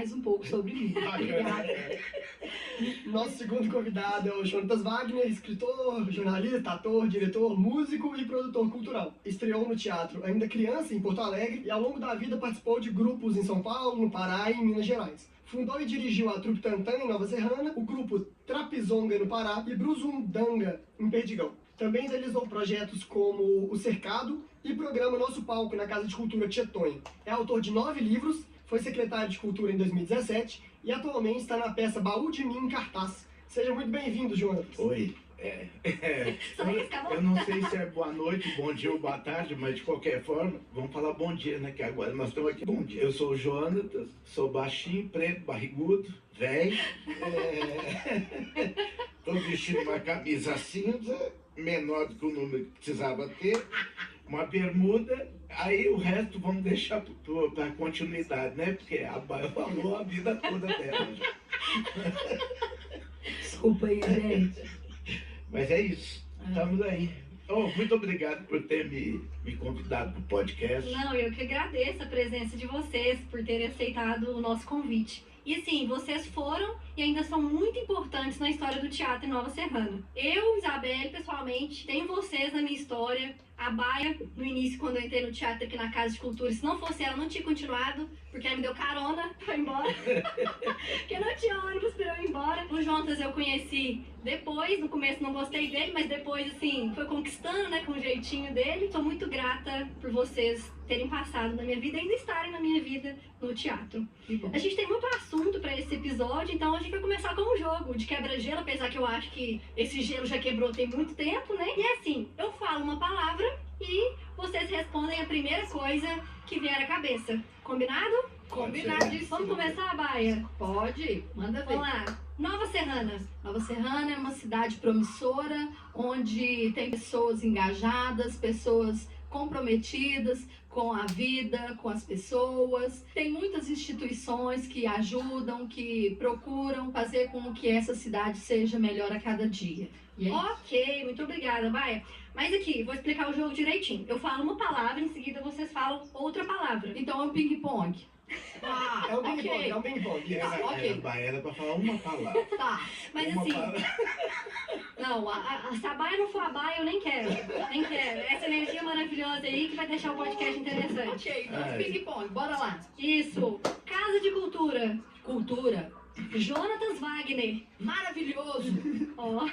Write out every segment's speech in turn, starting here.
mais um pouco sobre mim. Obrigada. Nosso segundo convidado é o Jonatas Wagner, escritor, jornalista, ator, diretor, músico e produtor cultural. Estreou no teatro ainda criança em Porto Alegre e ao longo da vida participou de grupos em São Paulo, no Pará e em Minas Gerais. Fundou e dirigiu a Trupe Tantã em Nova Serrana, o grupo Trapizonga no Pará e Bruzundanga em Perdigão. Também realizou projetos como O Cercado e o programa Nosso Palco na Casa de Cultura Tietonha. É autor de 9 livros, foi secretário de Cultura em 2017 e atualmente está na peça Baú de Mim em cartaz. Seja muito bem-vindo, Jonatas. Oi. Eu não sei se é boa noite, bom dia ou boa tarde, mas de qualquer forma, vamos falar bom dia, né? Que agora nós estamos aqui. Bom dia. Eu sou o Jonatas, sou baixinho, preto, barrigudo, velho. Estou vestindo uma camisa cinza, menor do que o número que precisava ter, uma bermuda, aí o resto vamos deixar para continuidade, né? Porque a Baia falou a vida toda dela já. Desculpa aí, gente. Mas é isso, estamos aí. Oh, muito obrigado por ter me convidado para o podcast. Não, eu que agradeço a presença de vocês por terem aceitado o nosso convite. E assim, vocês foram e ainda são muito importantes na história do teatro em Nova Serrana. Eu, Isabelle, pessoalmente, tenho vocês na minha história. A Baia, no início, quando eu entrei no teatro aqui na Casa de Cultura, se não fosse ela, não tinha continuado, porque ela me deu carona pra ir embora. Porque não tinha ônibus pra eu ir embora. O Jonatas eu conheci depois, no começo não gostei dele, mas depois, assim, foi conquistando, né, com o jeitinho dele. Sou muito grata por vocês terem passado na minha vida e ainda estarem na minha vida no teatro. A gente tem muito assunto pra esse episódio, então a gente vai começar com um jogo de quebra-gelo, apesar que eu acho que esse gelo já quebrou tem muito tempo, né? E é assim, eu falo uma palavra e vocês respondem a primeira coisa que vier à cabeça. Combinado? Combinadíssimo. Vamos começar, Baia? Pode, manda ver. Vamos lá. Nova Serrana. Nova Serrana é uma cidade promissora, onde tem pessoas engajadas, pessoas comprometidas com a vida, com as pessoas. Tem muitas instituições que ajudam, que procuram fazer com que essa cidade seja melhor a cada dia. E é Ok, muito obrigada, Baia. Mas aqui, vou explicar o jogo direitinho. Eu falo uma palavra, em seguida vocês falam outra palavra. Então é um ping-pong. Ah, É um ping-pong, ok. é um ping-pong. Era para falar uma palavra. Tá. Mas Uma assim, palavra. não, se a Baia não for a Baia, eu nem quero. Nem quero. Essa energia maravilhosa aí que vai deixar o podcast interessante. Ok, então Ai. ping-pong, bora lá. Isso. Casa de Cultura. Cultura, Jonatas Wagner. maravilhoso. Ó.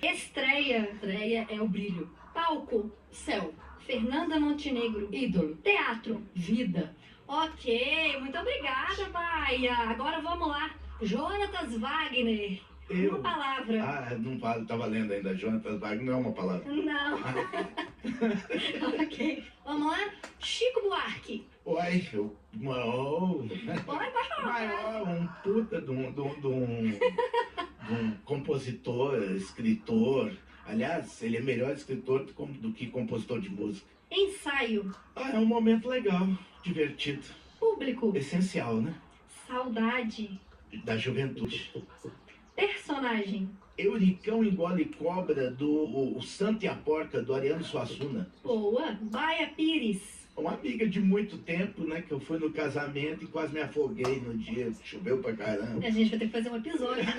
Estreia. Estreia é o brilho. Palco. Céu, Fernanda Montenegro. ídolo, Teatro. vida, Ok, muito obrigada, Baia. Agora vamos lá. Jonatas Wagner. Uma palavra. Não falo, estava lendo ainda. Jonatas Wagner não é uma palavra. Não. Ok. Vamos lá. Chico Buarque. Uai, Pode falar. maior, um puta de um compositor, escritor. Aliás, ele é melhor escritor do que compositor de música. Ensaio. É um momento legal, divertido, Público. essencial, né? Saudade. Da juventude. Personagem. Euricão engole cobra do o Santo e a Porca, do Ariano Suassuna. Boa. Baia Pires. Uma amiga de muito tempo, né? Que eu fui no casamento e quase me afoguei no dia. Choveu pra caramba. A gente vai ter que fazer um episódio, né?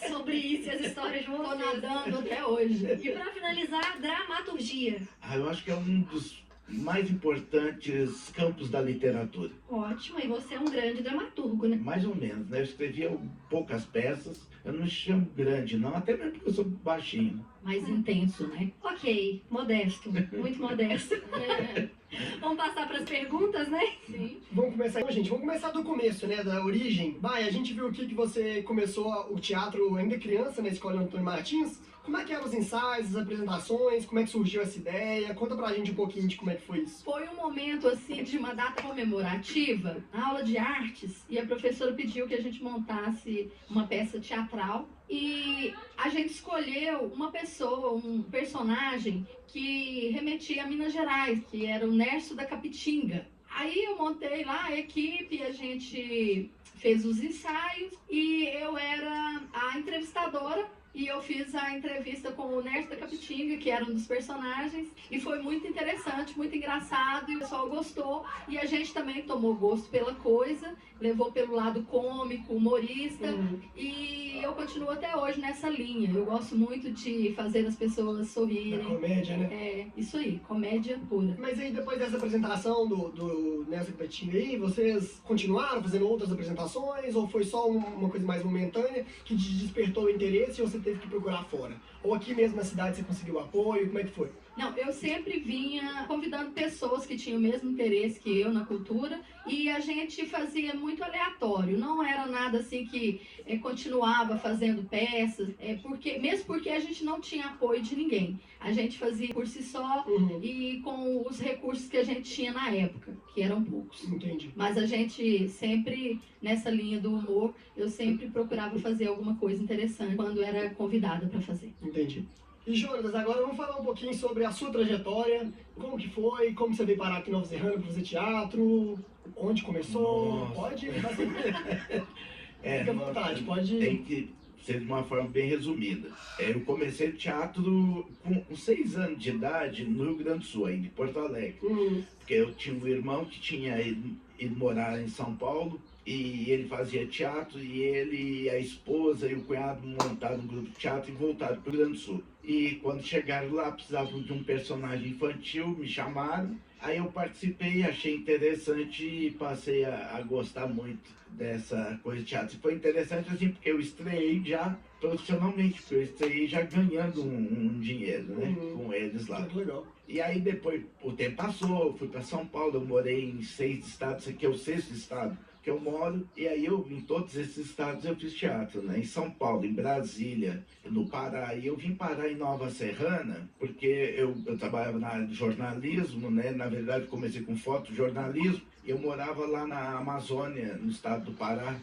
Sobre isso e as histórias de tô vocês. nadando até hoje. E pra finalizar, dramaturgia. Eu acho que é um dos mais importantes campos da literatura. Ótimo, e você é um grande dramaturgo, né? Mais ou menos, né? Eu escrevia poucas peças. Eu não chamo grande, não. Até mesmo porque eu sou baixinho. Mais intenso, né? Ok, modesto, muito modesto. Vamos passar para as perguntas, né? Sim. Vamos começar, então, gente. Vamos começar do começo, né? Da origem. Baia, a gente viu aqui que você começou o teatro ainda criança na Escola Antônio Martins. Como é que eram os ensaios, as apresentações? Como é que surgiu essa ideia? Conta pra gente um pouquinho de como é que foi isso. Foi um momento, assim, de uma data comemorativa, na aula de artes, e a professora pediu que a gente montasse uma peça teatral. E a gente escolheu uma pessoa, um personagem que remetia a Minas Gerais, que era o Nércio da Capitinga. Aí eu montei lá a equipe, a gente fez os ensaios e eu era a entrevistadora e eu fiz a entrevista com o Nerd da Capitinga, que era um dos personagens, e foi muito interessante, muito engraçado, e o pessoal gostou, e a gente também tomou gosto pela coisa, levou pelo lado cômico, humorista, e eu continuo até hoje nessa linha. Eu gosto muito de fazer as pessoas Da sorrirem. comédia, né? É, isso aí, comédia pura. Mas aí depois dessa apresentação do Nessa Capitinga aí, vocês continuaram fazendo outras apresentações ou foi só uma coisa mais momentânea que te despertou o interesse e você teve que procurar fora? Ou aqui mesmo na cidade você conseguiu apoio? Como é que foi? Não, eu sempre vinha convidando pessoas que tinham o mesmo interesse que eu na cultura e a gente fazia muito aleatório, não era nada assim que continuava fazendo peças, mesmo porque a gente não tinha apoio de ninguém. A gente fazia por si só e com os recursos que a gente tinha na época, que eram poucos. Entendi. Mas a gente sempre, nessa linha do humor, eu sempre procurava fazer alguma coisa interessante quando era convidada para fazer. Entendi. E Jonas, agora vamos falar um pouquinho sobre a sua trajetória, como que foi, como você veio parar aqui em Nova Serrana para fazer teatro, onde começou, Nossa. pode... Fica à vontade, pode... Tem que ser de uma forma bem resumida. Eu comecei teatro com 6 anos de idade no Rio Grande do Sul, aí, de Porto Alegre. Porque eu tinha um irmão que tinha ido morar em São Paulo e ele fazia teatro e ele, a esposa e o cunhado montaram um grupo de teatro e voltaram para o Rio Grande do Sul. E quando chegaram lá, precisavam de um personagem infantil, me chamaram. Aí eu participei, achei interessante e passei a gostar muito dessa coisa de teatro. E foi interessante assim, porque eu estreiei já profissionalmente, porque eu estreiei já ganhando um dinheiro, né, com eles lá. Muito legal. E aí depois o tempo passou, eu fui para São Paulo, eu morei em 6 estados, esse aqui é o 6º estado que eu moro, e aí em todos esses estados eu fiz teatro, né? Em São Paulo, em Brasília, no Pará, e eu vim parar em Nova Serrana, porque eu trabalhava na área de jornalismo, né? Na verdade comecei com fotojornalismo, e eu morava lá na Amazônia, no estado do Pará,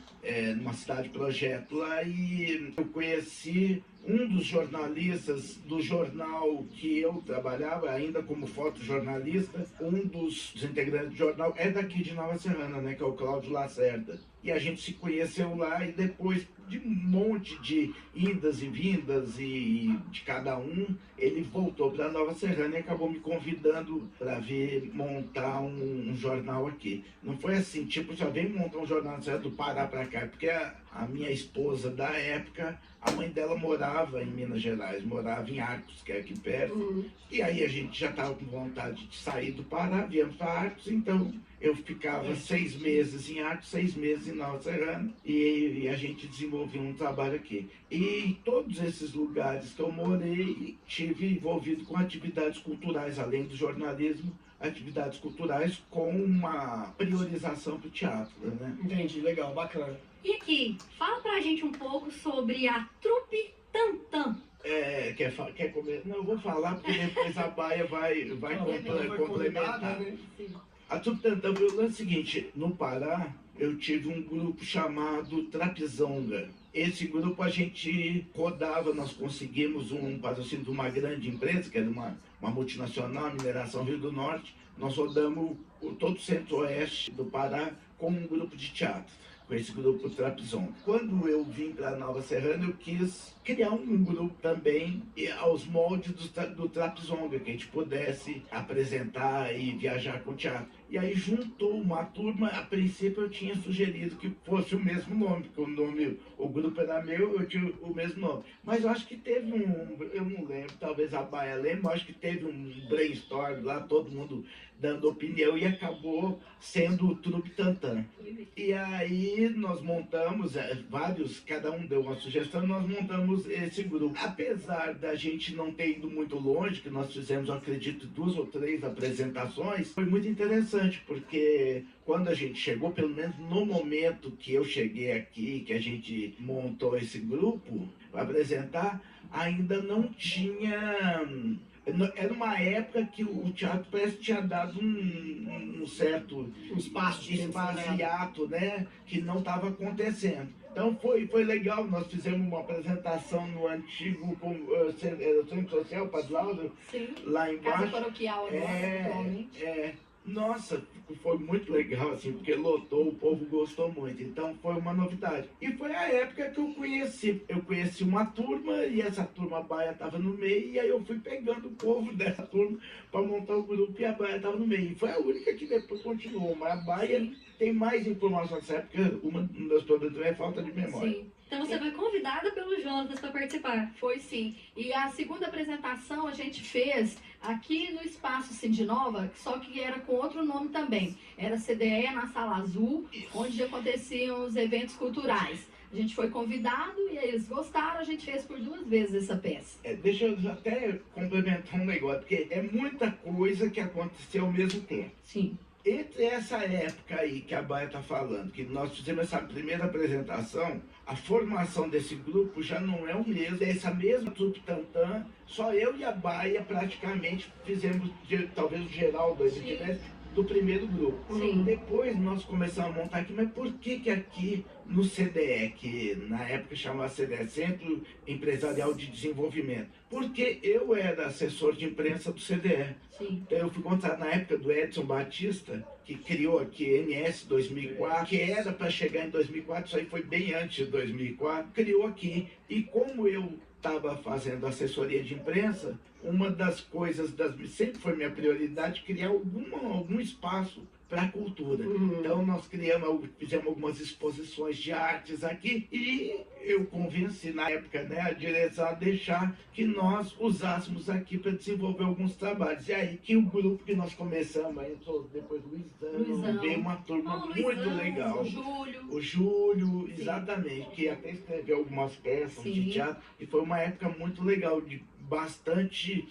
numa cidade projeto lá, e eu conheci um dos jornalistas do jornal que eu trabalhava, ainda como fotojornalista, um dos integrantes do jornal é daqui de Nova Serrana, né, que é o Cláudio Lacerda. E a gente se conheceu lá e depois de um monte de idas e vindas e de cada um, ele voltou para Nova Serrana e acabou me convidando para vir montar um jornal aqui. Não foi assim, tipo, já vem montar um jornal do Pará para cá, porque a minha esposa da época, a mãe dela morava em Minas Gerais, morava em Arcos, que é aqui perto. E aí a gente já estava com vontade de sair do Pará, viemos para Arcos, então eu ficava 6 meses em Arcos, 6 meses em Nova Serrana, e a gente desenvolveu um trabalho aqui. E em todos esses lugares que eu morei, tive envolvido com atividades culturais, além do jornalismo, atividades culturais com uma priorização para o teatro, né? Entendi, legal, bacana. E aqui, fala pra gente um pouco sobre a Trupe Tantã. Quer comer? Não, eu vou falar porque depois a Baia vai complementar. Né? A Trupe Tantã foi o lance seguinte, no Pará eu tive um grupo chamado Trapizonga. Esse grupo a gente rodava, nós conseguimos um patrocínio de uma grande empresa, que era uma multinacional, Mineração Rio do Norte. Nós rodamos todo o centro-oeste do Pará com um grupo de teatro, com esse grupo Trapizonga. Quando eu vim para Nova Serrana, eu quis criar um grupo também aos moldes do Trapizonga, que a gente pudesse apresentar e viajar com o teatro. E aí juntou uma turma, a princípio eu tinha sugerido que fosse o mesmo nome, porque o grupo era meu, eu tinha o mesmo nome. Mas eu acho que teve eu não lembro, talvez a Baia lembre, eu acho que teve um brainstorm lá, todo mundo dando opinião e acabou sendo o Trupe Tantã. E aí nós montamos, cada um deu uma sugestão, nós montamos esse grupo. Apesar da gente não ter ido muito longe, que nós fizemos, eu acredito, 2 ou 3 apresentações, foi muito interessante, porque quando a gente chegou, pelo menos no momento que eu cheguei aqui, que a gente montou esse grupo para apresentar, ainda não tinha... Era uma época que o teatro parece que tinha dado um certo espaço de hiato, né? Que não estava acontecendo. Então foi legal, nós fizemos uma apresentação no antigo Centro Social Padre Lauro, Sim. lá embaixo. Casa paroquial agora, atualmente. Nossa, foi muito legal, assim, porque lotou, o povo gostou muito. Então foi uma novidade. E foi a época que eu conheci. Eu conheci uma turma e essa turma, a Baia estava no meio, e aí eu fui pegando o povo dessa turma para montar o grupo e a Baia estava no meio. E foi a única que depois continuou. Mas a Baia tem mais informação dessa época. Um dos meus problemas é falta de memória. Sim. Então você foi convidada pelo Jonas para participar. Foi sim. E a segunda apresentação a gente fez aqui no Espaço Cindy Nova, só que era com outro nome também. Era CDE na Sala Azul, onde aconteciam os eventos culturais. A gente foi convidado e eles gostaram, a gente fez por 2 vezes essa peça. Deixa eu até complementar um negócio, porque é muita coisa que aconteceu ao mesmo tempo. Sim. Entre essa época aí que a Baia está falando, que nós fizemos essa primeira apresentação, a formação desse grupo já não é o mesmo, é essa mesma trupe Tantã, só eu e a Baia praticamente fizemos, talvez o Geraldo aí tivesse, do primeiro grupo. Sim. Depois nós começamos a montar aqui, mas por que aqui no CDE, que na época chamava CDE, Centro Empresarial de Desenvolvimento? Porque eu era assessor de imprensa do CDE. Sim. Então eu fui contratado na época do Edson Batista, que criou aqui MS 2004, que era para chegar em 2004, isso aí foi bem antes de 2004, criou aqui. E como eu estava fazendo assessoria de imprensa, uma das coisas, sempre foi minha prioridade, criar algum espaço para a cultura. Então nós fizemos algumas exposições de artes aqui e eu convenci na época, né, a direção a deixar que nós usássemos aqui para desenvolver alguns trabalhos. E aí que o grupo que nós começamos, aí entrou depois Luizão, veio uma turma muito legal. O Júlio, exatamente, que até escreveu algumas peças de teatro, e foi uma época muito legal, de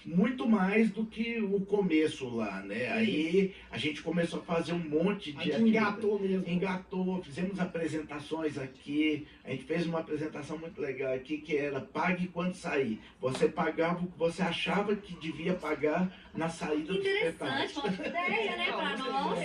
muito mais do que o começo lá, né? Aí a gente começou a fazer um monte de... Engatou mesmo. Engatou, fizemos apresentações aqui, a gente fez uma apresentação muito legal aqui, que era pague quando sair. Você pagava o que você achava que devia pagar na saída do espetáculo. Interessante, ótima ideia, né, pra nós.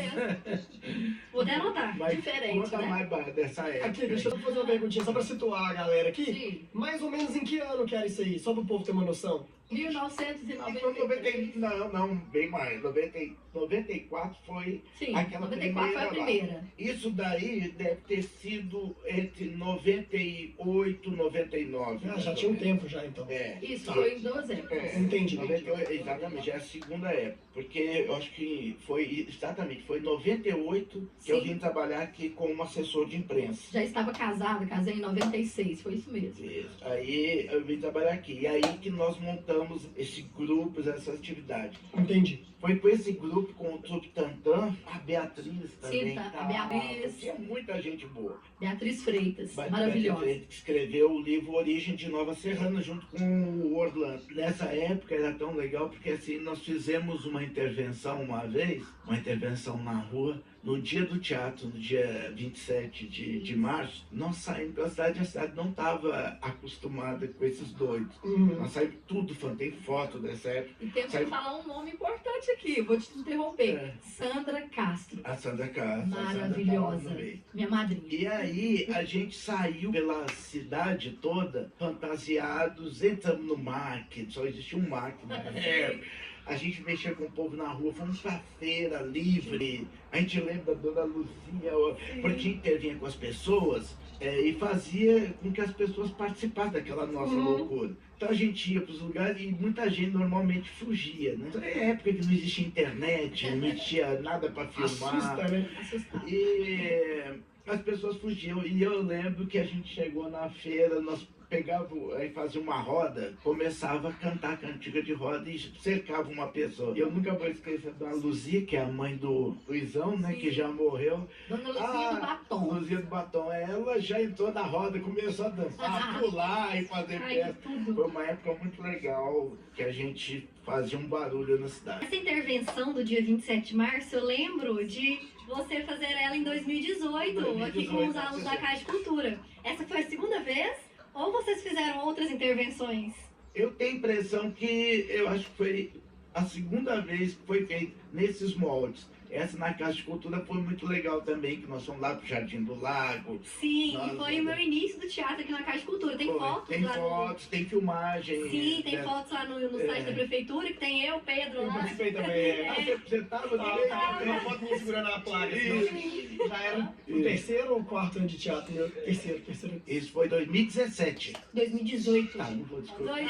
Vou até anotar. Mas Diferente, conta né? mais dessa época. Aqui, deixa eu fazer uma perguntinha só pra situar a galera aqui. Sim. Mais ou menos em que ano que era isso aí? Só pro povo ter uma noção. 1993. Não, bem mais. 94 foi Sim, aquela 94 foi a primeira. Isso daí deve ter sido entre 98 e 99. Ah, já tinha um tempo já, então. Isso, foi em 2 épocas. Entendi. 98, exatamente, é a segunda época. Porque eu acho que foi em 98 que eu vim trabalhar aqui como assessor de imprensa. Já estava casada, casei em 96, foi isso mesmo. Isso. Aí eu vim trabalhar aqui. E aí que nós montamos esse grupo, essa atividade. Entendi. Foi com esse grupo, com o Truque Tantã, a Beatriz também. Sim, a Beatriz. Tinha muita gente boa. Beatriz Freitas, Beatriz maravilhosa. Freitas, que escreveu o livro Origem de Nova Serrana, junto com o Orlando. Nessa época era tão legal, porque assim, nós fizemos uma intervenção uma vez, uma intervenção na rua, no dia do teatro, no dia 27 de março, nós saímos pela cidade, a cidade não estava acostumada com esses doidos. Nós saímos tudo, tem foto dessa época. E temos que falar um nome importante aqui, vou te interromper. Sandra Castro. A Sandra Castro. Maravilhosa. Minha madrinha. E aí a gente saiu pela cidade toda, fantasiados, entramos no market, só existia um market na época. A gente mexia com o povo na rua, fomos pra feira livre. A gente lembra da Dona Lucinha, porque intervinha com as pessoas e fazia com que as pessoas participassem daquela nossa loucura. Então a gente ia pros lugares e muita gente normalmente fugia, né? Então, é época que não existia internet, não existia nada para filmar. Assusta, né? Assustado. E as pessoas fugiam. E eu lembro que a gente chegou na feira, nós pegava, aí fazia uma roda, começava a cantar cantiga de roda e cercava uma pessoa. E eu nunca vou esquecer da Luzia, que é a mãe do Luizão, né, que já morreu. Dona Luzia do Batom. Luzia do Batom. Ela já entrou na roda, começou a dançar, a pular e fazer festa. Foi uma época muito legal, que a gente fazia um barulho na cidade. Essa intervenção do dia 27 de março, eu lembro de você fazer ela em 2018 aqui com os alunos da Caixa de Cultura. Essa foi a segunda vez? Ou vocês fizeram outras intervenções? Eu tenho a impressão que eu acho que foi a segunda vez que foi feito nesses moldes. Essa na Casa de Cultura foi muito legal também, que nós fomos lá pro Jardim do Lago. Sim, Nossa, e foi o meu início do teatro aqui na Casa de Cultura. Tem fotos Tem lá fotos, tem filmagem. no... Sim, tem né? fotos lá no site da prefeitura, que tem eu, Pedro Eu lá. participei também. Ah, você tava Tem uma foto minha segurando a placa. Senão já era o terceiro ou quarto ano de teatro? Meu terceiro. Isso foi 2017. 2018. Tá, não vou desculpar.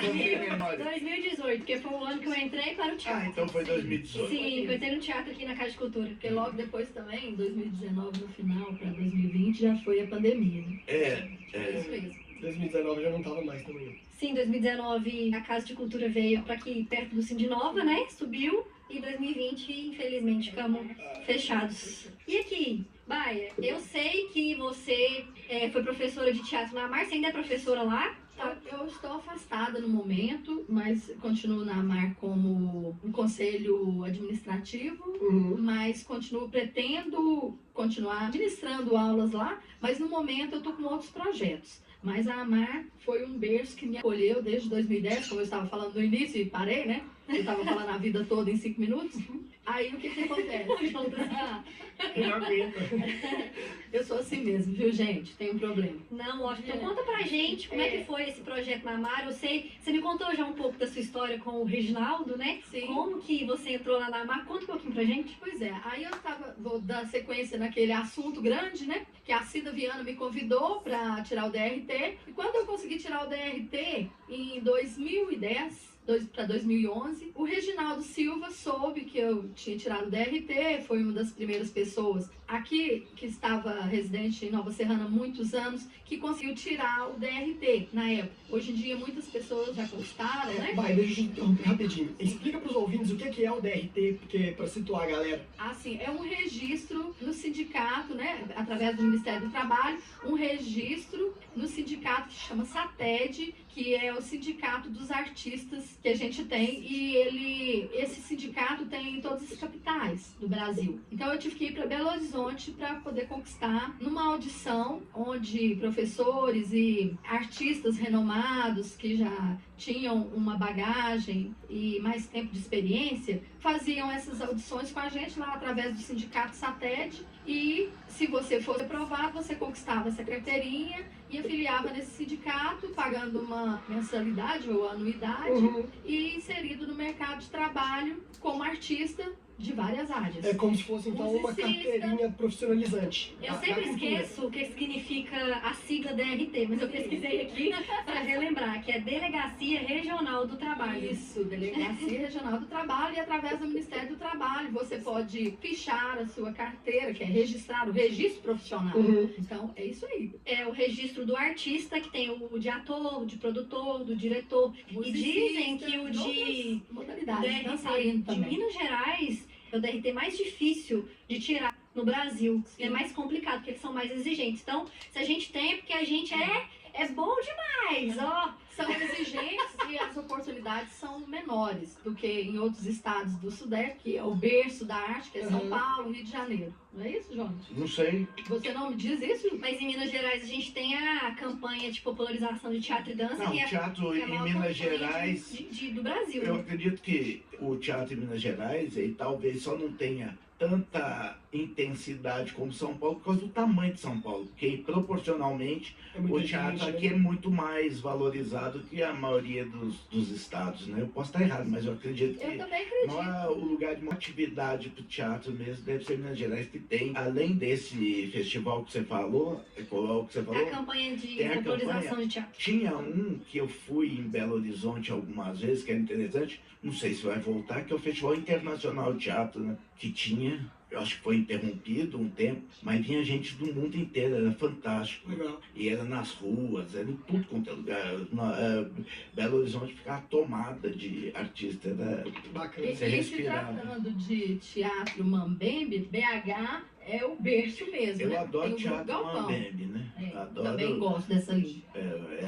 2018, porque foi o ano que eu entrei para o teatro. Ah, então foi 2018. Sim, eu entrei no teatro aqui na Casa de Cultura. Porque logo depois também, em 2019, no final, para 2020, já foi a pandemia, né? Isso mesmo. 2019 eu já não tava mais também. Sim, em 2019 a Casa de Cultura veio para aqui perto do Cindy Nova, né? Subiu. E 2020, infelizmente, ficamos fechados. E aqui, Baia, eu sei que você foi professora de teatro na AMAR, você ainda é professora lá? Eu estou afastada no momento, mas continuo na AMAR como um conselho administrativo, mas pretendo continuar ministrando aulas lá, mas no momento eu estou com outros projetos. Mas a AMAR foi um berço que me acolheu desde 2010, como eu estava falando no início e parei, né? Eu estava falando a vida toda em 5 minutos. Aí o que acontece? Eu aguento. Eu sou assim mesmo, viu, gente? Tem um problema. Não, ótimo. Então conta pra gente como é que foi esse projeto na AMAR. Eu sei, você me contou já um pouco da sua história com o Reginaldo, né? Sim. Como que você entrou lá na AMAR? Conta um pouquinho pra gente. Pois é, aí vou dar sequência naquele assunto grande, né? Que a Cida Viana me convidou para tirar o DRT. E quando eu consegui tirar o DRT, em 2010, para 2011, o Reginaldo Silva soube que eu tinha tirado o DRT, foi uma das primeiras pessoas aqui que estava residente em Nova Serrana há muitos anos, que conseguiu tirar o DRT na época. Hoje em dia muitas pessoas já conquistaram, né? Vai, deixa eu interromper rapidinho. Explica pros ouvintes o que é o DRT, porque para situar a galera. Assim, é um registro no sindicato, né, através do Ministério do Trabalho, um registro no sindicato que chama SATED, que é o sindicato dos artistas que a gente tem, e esse sindicato tem em todas as capitais do Brasil. Então eu tive que ir para Belo Horizonte para poder conquistar numa audição onde professores e artistas renomados que já tinham uma bagagem e mais tempo de experiência faziam essas audições com a gente lá através do sindicato SATED, e se você fosse aprovado, você conquistava essa carteirinha e afiliava nesse sindicato, pagando uma mensalidade ou anuidade e inserido no mercado de trabalho como artista de várias áreas. É como se fosse, então, uma carteirinha profissionalizante. Eu sempre esqueço o que significa a sigla DRT, mas eu pesquisei aqui para relembrar, que é Delegacia Regional do Trabalho. Isso, Delegacia Regional do Trabalho, e através do Ministério do Trabalho você pode fichar a sua carteira, que é registrar o registro profissional. Então, é isso aí. É o registro do artista, que tem o de ator, de produtor, do diretor. E dizem que o de modalidades, DRT de Minas Gerais é o DRT mais difícil de tirar no Brasil. É mais complicado, porque eles são mais exigentes. Então, se a gente tem, é porque a gente é bom demais, ó. São exigentes e as oportunidades são menores do que em outros estados do Sudeste, que é o berço da arte, que é São Paulo, Rio de Janeiro. Não é isso, João? Não sei. Você não me diz isso? Mas em Minas Gerais a gente tem a campanha de popularização de teatro e dança. Não, que é teatro a em maior Minas campanha Gerais. do Brasil. Eu acredito que o teatro em Minas Gerais, ele talvez só não tenha tanta intensidade como São Paulo por causa do tamanho de São Paulo, porque proporcionalmente o teatro aqui é muito mais valorizado que a maioria dos estados, né? Eu posso estar errado, mas eu acredito que Eu também acredito. o lugar de uma atividade para o teatro mesmo deve ser Minas Gerais, que tem, além desse festival que você falou, A campanha de tem a popularização campanha. de teatro. Tinha um que eu fui em Belo Horizonte algumas vezes, que era interessante, não sei se vai voltar, que é o Festival Internacional de Teatro, né? Que tinha, eu acho que foi interrompido um tempo, mas vinha gente do mundo inteiro, era fantástico. Legal. E era nas ruas, era em tudo quanto é lugar. Belo Horizonte ficava tomada de artista, era... Bacana. E Você se respirava. tratando de teatro Mambembe, BH é o berço mesmo, Eu né? adoro Tem o teatro Galpão. Mambembe, né? Adoro. Também gosto dessa linha.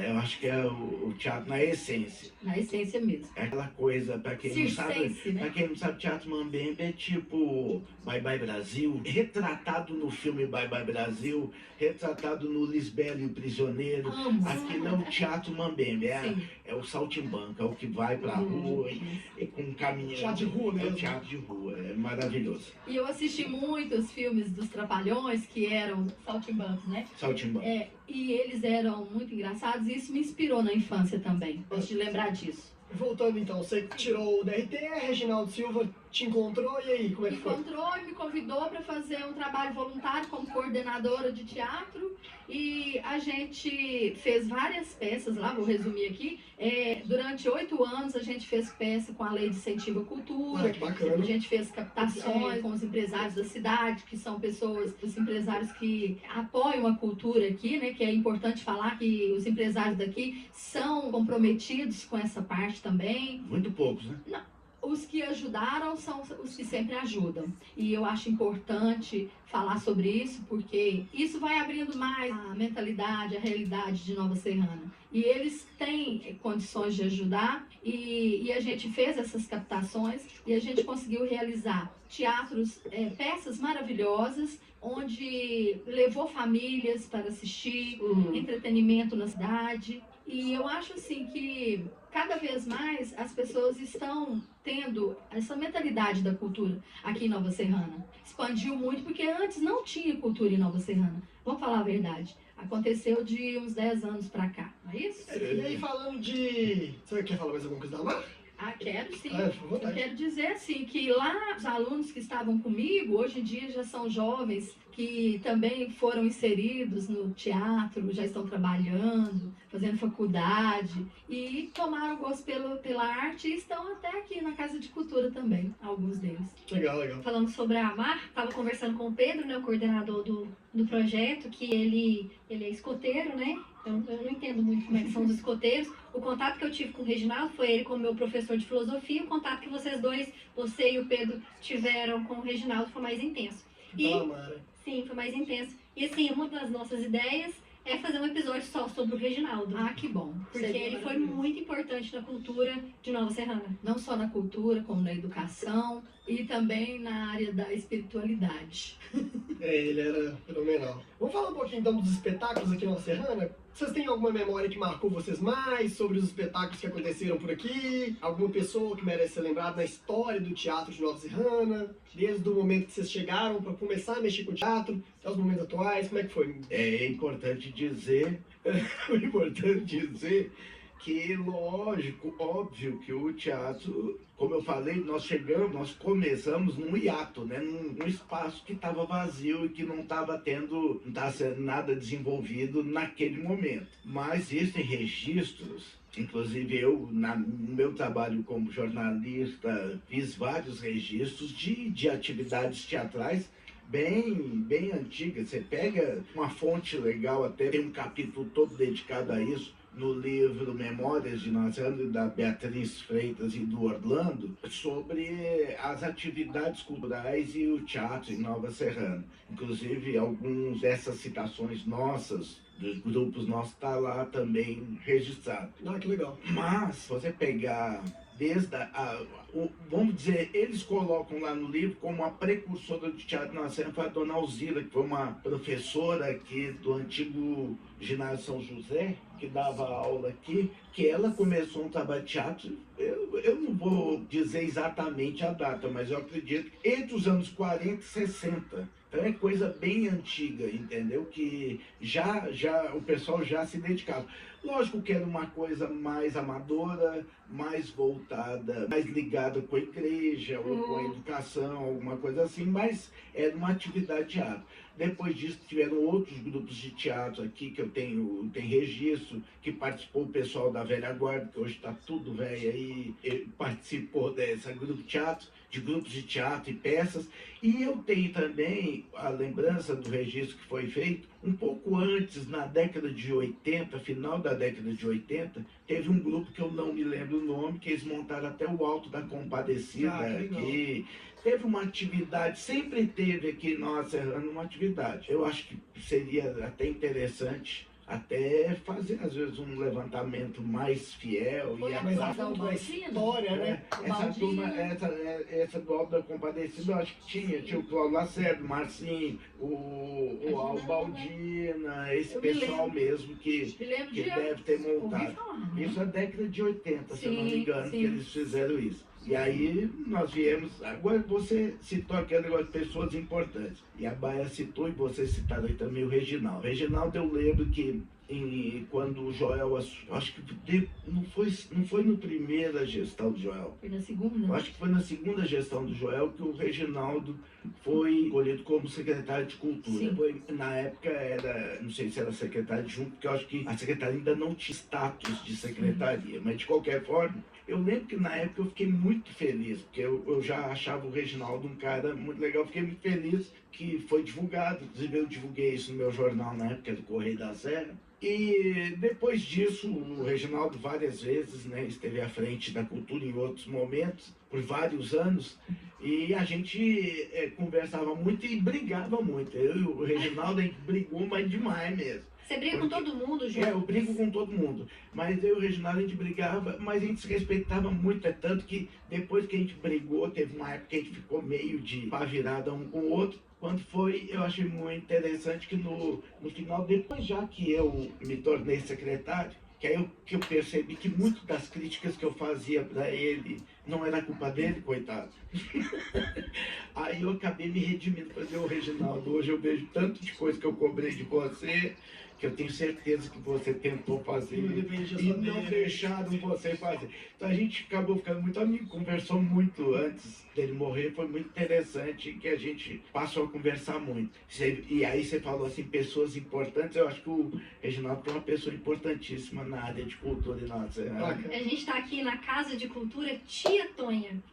Eu acho que é o teatro na essência. Na essência mesmo. É aquela coisa, para quem não sabe, Circense, né? para quem não sabe, Teatro Mambembe é tipo Bye Bye Brasil, retratado no filme Bye Bye Brasil, retratado no Lisbela e o Prisioneiro. Amo. Aqui não é o Teatro Mambembe, Sim. é o saltimbanco, é o que vai pra rua e com um caminhão. Teatro de rua É mesmo. o teatro de rua, é maravilhoso. E eu assisti muitos filmes dos Trapalhões, que eram saltimbancos, né? Saltimbanco. E eles eram muito engraçados e isso me inspirou na infância também. Gosto de lembrar disso. Voltando então, você tirou o DRT, Reginaldo Silva te encontrou, e aí, como é Me que foi? encontrou e me convidou para fazer um trabalho voluntário como coordenadora de teatro e a gente fez várias peças lá, vou resumir aqui. Durante 8 anos a gente fez peça com a Lei de Incentivo à Cultura, Ah, que bacana. a gente fez captações com os empresários da cidade, que são pessoas, os empresários que apoiam a cultura aqui, né? Que é importante falar que os empresários daqui são comprometidos com essa parte também. Muito poucos, né? Os que ajudaram são os que sempre ajudam. E eu acho importante falar sobre isso, porque isso vai abrindo mais a mentalidade, a realidade de Nova Serrana. E eles têm condições de ajudar, e a gente fez essas captações, e a gente conseguiu realizar teatros, peças maravilhosas, onde levou famílias para assistir, entretenimento na cidade. E eu acho assim que cada vez mais as pessoas estão tendo essa mentalidade da cultura aqui em Nova Serrana. Expandiu muito porque antes não tinha cultura em Nova Serrana. Vamos falar a verdade. Aconteceu de uns 10 anos pra cá, não é isso? E aí, falando de... Você quer falar mais alguma coisa da Mar? Ah, quero sim. Fica à Eu vontade. quero dizer assim que lá os alunos que estavam comigo, hoje em dia já são jovens que também foram inseridos no teatro, já estão trabalhando, fazendo faculdade e tomaram gosto pela arte e estão até aqui na Casa de Cultura também, alguns deles. Legal, legal. Falando sobre a Amar, estava conversando com o Pedro, né, o coordenador do projeto, que ele é escoteiro, né? Então eu não entendo muito como é que são os escoteiros. O contato que eu tive com o Reginaldo foi ele como meu professor de filosofia. O contato que vocês dois, você e o Pedro, tiveram com o Reginaldo foi mais intenso. E, Fala, Mara. sim, foi mais intenso. E assim, uma das nossas ideias é fazer um episódio só sobre o Reginaldo. Ah, que bom. Porque Seria ele foi maravilhoso. muito importante na cultura de Nova Serrana. Não só na cultura, como na educação e também na área da espiritualidade. Ele era fenomenal. Vamos falar um pouquinho então dos espetáculos aqui na Nova Serrana? Vocês têm alguma memória que marcou vocês mais sobre os espetáculos que aconteceram por aqui? Alguma pessoa que merece ser lembrada na história do teatro de Nova Serrana? Desde o momento que vocês chegaram para começar a mexer com o teatro até os momentos atuais, como é que foi? É importante dizer que, lógico, óbvio que o teatro, como eu falei, nós começamos num hiato, né? Num espaço que estava vazio e que não estava sendo nada desenvolvido naquele momento. Mas existem registros, inclusive eu, no meu trabalho como jornalista, fiz vários registros de atividades teatrais bem antiga. Você pega uma fonte legal, até tem um capítulo todo dedicado a isso, no livro Memórias de Nova Serrana, da Beatriz Freitas e do Orlando, sobre as atividades culturais e o teatro em Nova Serrana. Inclusive, algumas dessas citações nossas, dos grupos nossos, está lá também registrado. Ah, que legal. Mas, se você pegar desde vamos dizer, eles colocam lá no livro como a precursora do teatro na Serra foi a dona Alzira, que foi uma professora aqui do antigo ginásio São José, que dava aula aqui, que ela começou um trabalho de teatro, eu não vou dizer exatamente a data, mas eu acredito que entre os anos 40 e 60. Então é coisa bem antiga, entendeu? Que já o pessoal já se dedicava. Lógico que era uma coisa mais amadora, mais voltada, mais ligada com a igreja ou com a educação, alguma coisa assim, mas era uma atividade de teatro. Depois disso tiveram outros grupos de teatro aqui que eu tenho registro, que participou o pessoal da velha guarda, que hoje está tudo velho aí, participou desse grupo de grupos de teatro e peças. E eu tenho também a lembrança do registro que foi feito um pouco antes, na década de 80, final da década de 80, teve um grupo que eu não me lembro o nome, que eles montaram até o Alto da Compadecida, que teve uma atividade, sempre teve aqui em Nova Serrana uma atividade. Eu acho que seria até interessante até fazer, às vezes, um levantamento mais fiel. Foi E a Mas turma a do da Baldino? história, né? Essa turma, essa do Alto da Compadecida, eu acho que tinha o Cláudio Lacerda, o Marcinho, o Albaldina, esse Eu me pessoal lembro. mesmo que Me lembro de deve ter ouvir montado. falar, né? Isso é década de 80, se eu não me Sim, engano, sim. que eles fizeram isso. E aí nós viemos. Agora você citou aquele negócio de pessoas importantes. E a Baia citou, e você citaram aí também o Reginaldo. Reginaldo, eu lembro que quando o Joel, acho que não foi na primeira gestão do Joel. Foi na segunda? Eu acho que foi na segunda gestão do Joel que o Reginaldo foi escolhido como secretário de Cultura. Sim. Foi, na época era, não sei se era secretário junto, porque eu acho que a secretaria ainda não tinha status de secretaria. Mas de qualquer forma, eu lembro que na época eu fiquei muito feliz, porque eu já achava o Reginaldo um cara muito legal. Eu fiquei muito feliz que foi divulgado. Inclusive eu divulguei isso no meu jornal na época do Correio da Serra. E depois disso, o Reginaldo várias vezes, né, esteve à frente da cultura em outros momentos, por vários anos, e a gente conversava muito e brigava muito. Eu e o Reginaldo, a gente brigou, mas demais mesmo. Você briga com todo mundo, João? Eu brigo com todo mundo, mas eu e o Reginaldo a gente brigava, mas a gente se respeitava muito, é tanto que depois que a gente brigou, teve uma época que a gente ficou meio de pá virada um com o outro. Quando foi, eu achei muito interessante que no final, depois já que eu me tornei secretário, que aí que eu percebi que muitas das críticas que eu fazia para ele não era culpa dele, coitado. Aí eu acabei me redimindo para dizer, ô Reginaldo, hoje eu vejo tanto de coisa que eu cobrei de você, que eu tenho certeza que você tentou fazer Não dependia e só não dele, né? deixaram você fazer. Então a gente acabou ficando muito amigo, conversou muito antes dele morrer, foi muito interessante que a gente passou a conversar muito. E aí você falou assim, pessoas importantes, eu acho que o Reginaldo foi uma pessoa importantíssima na área de cultura e nossa. Bacana. A gente está aqui na Casa de Cultura Tia Tonha.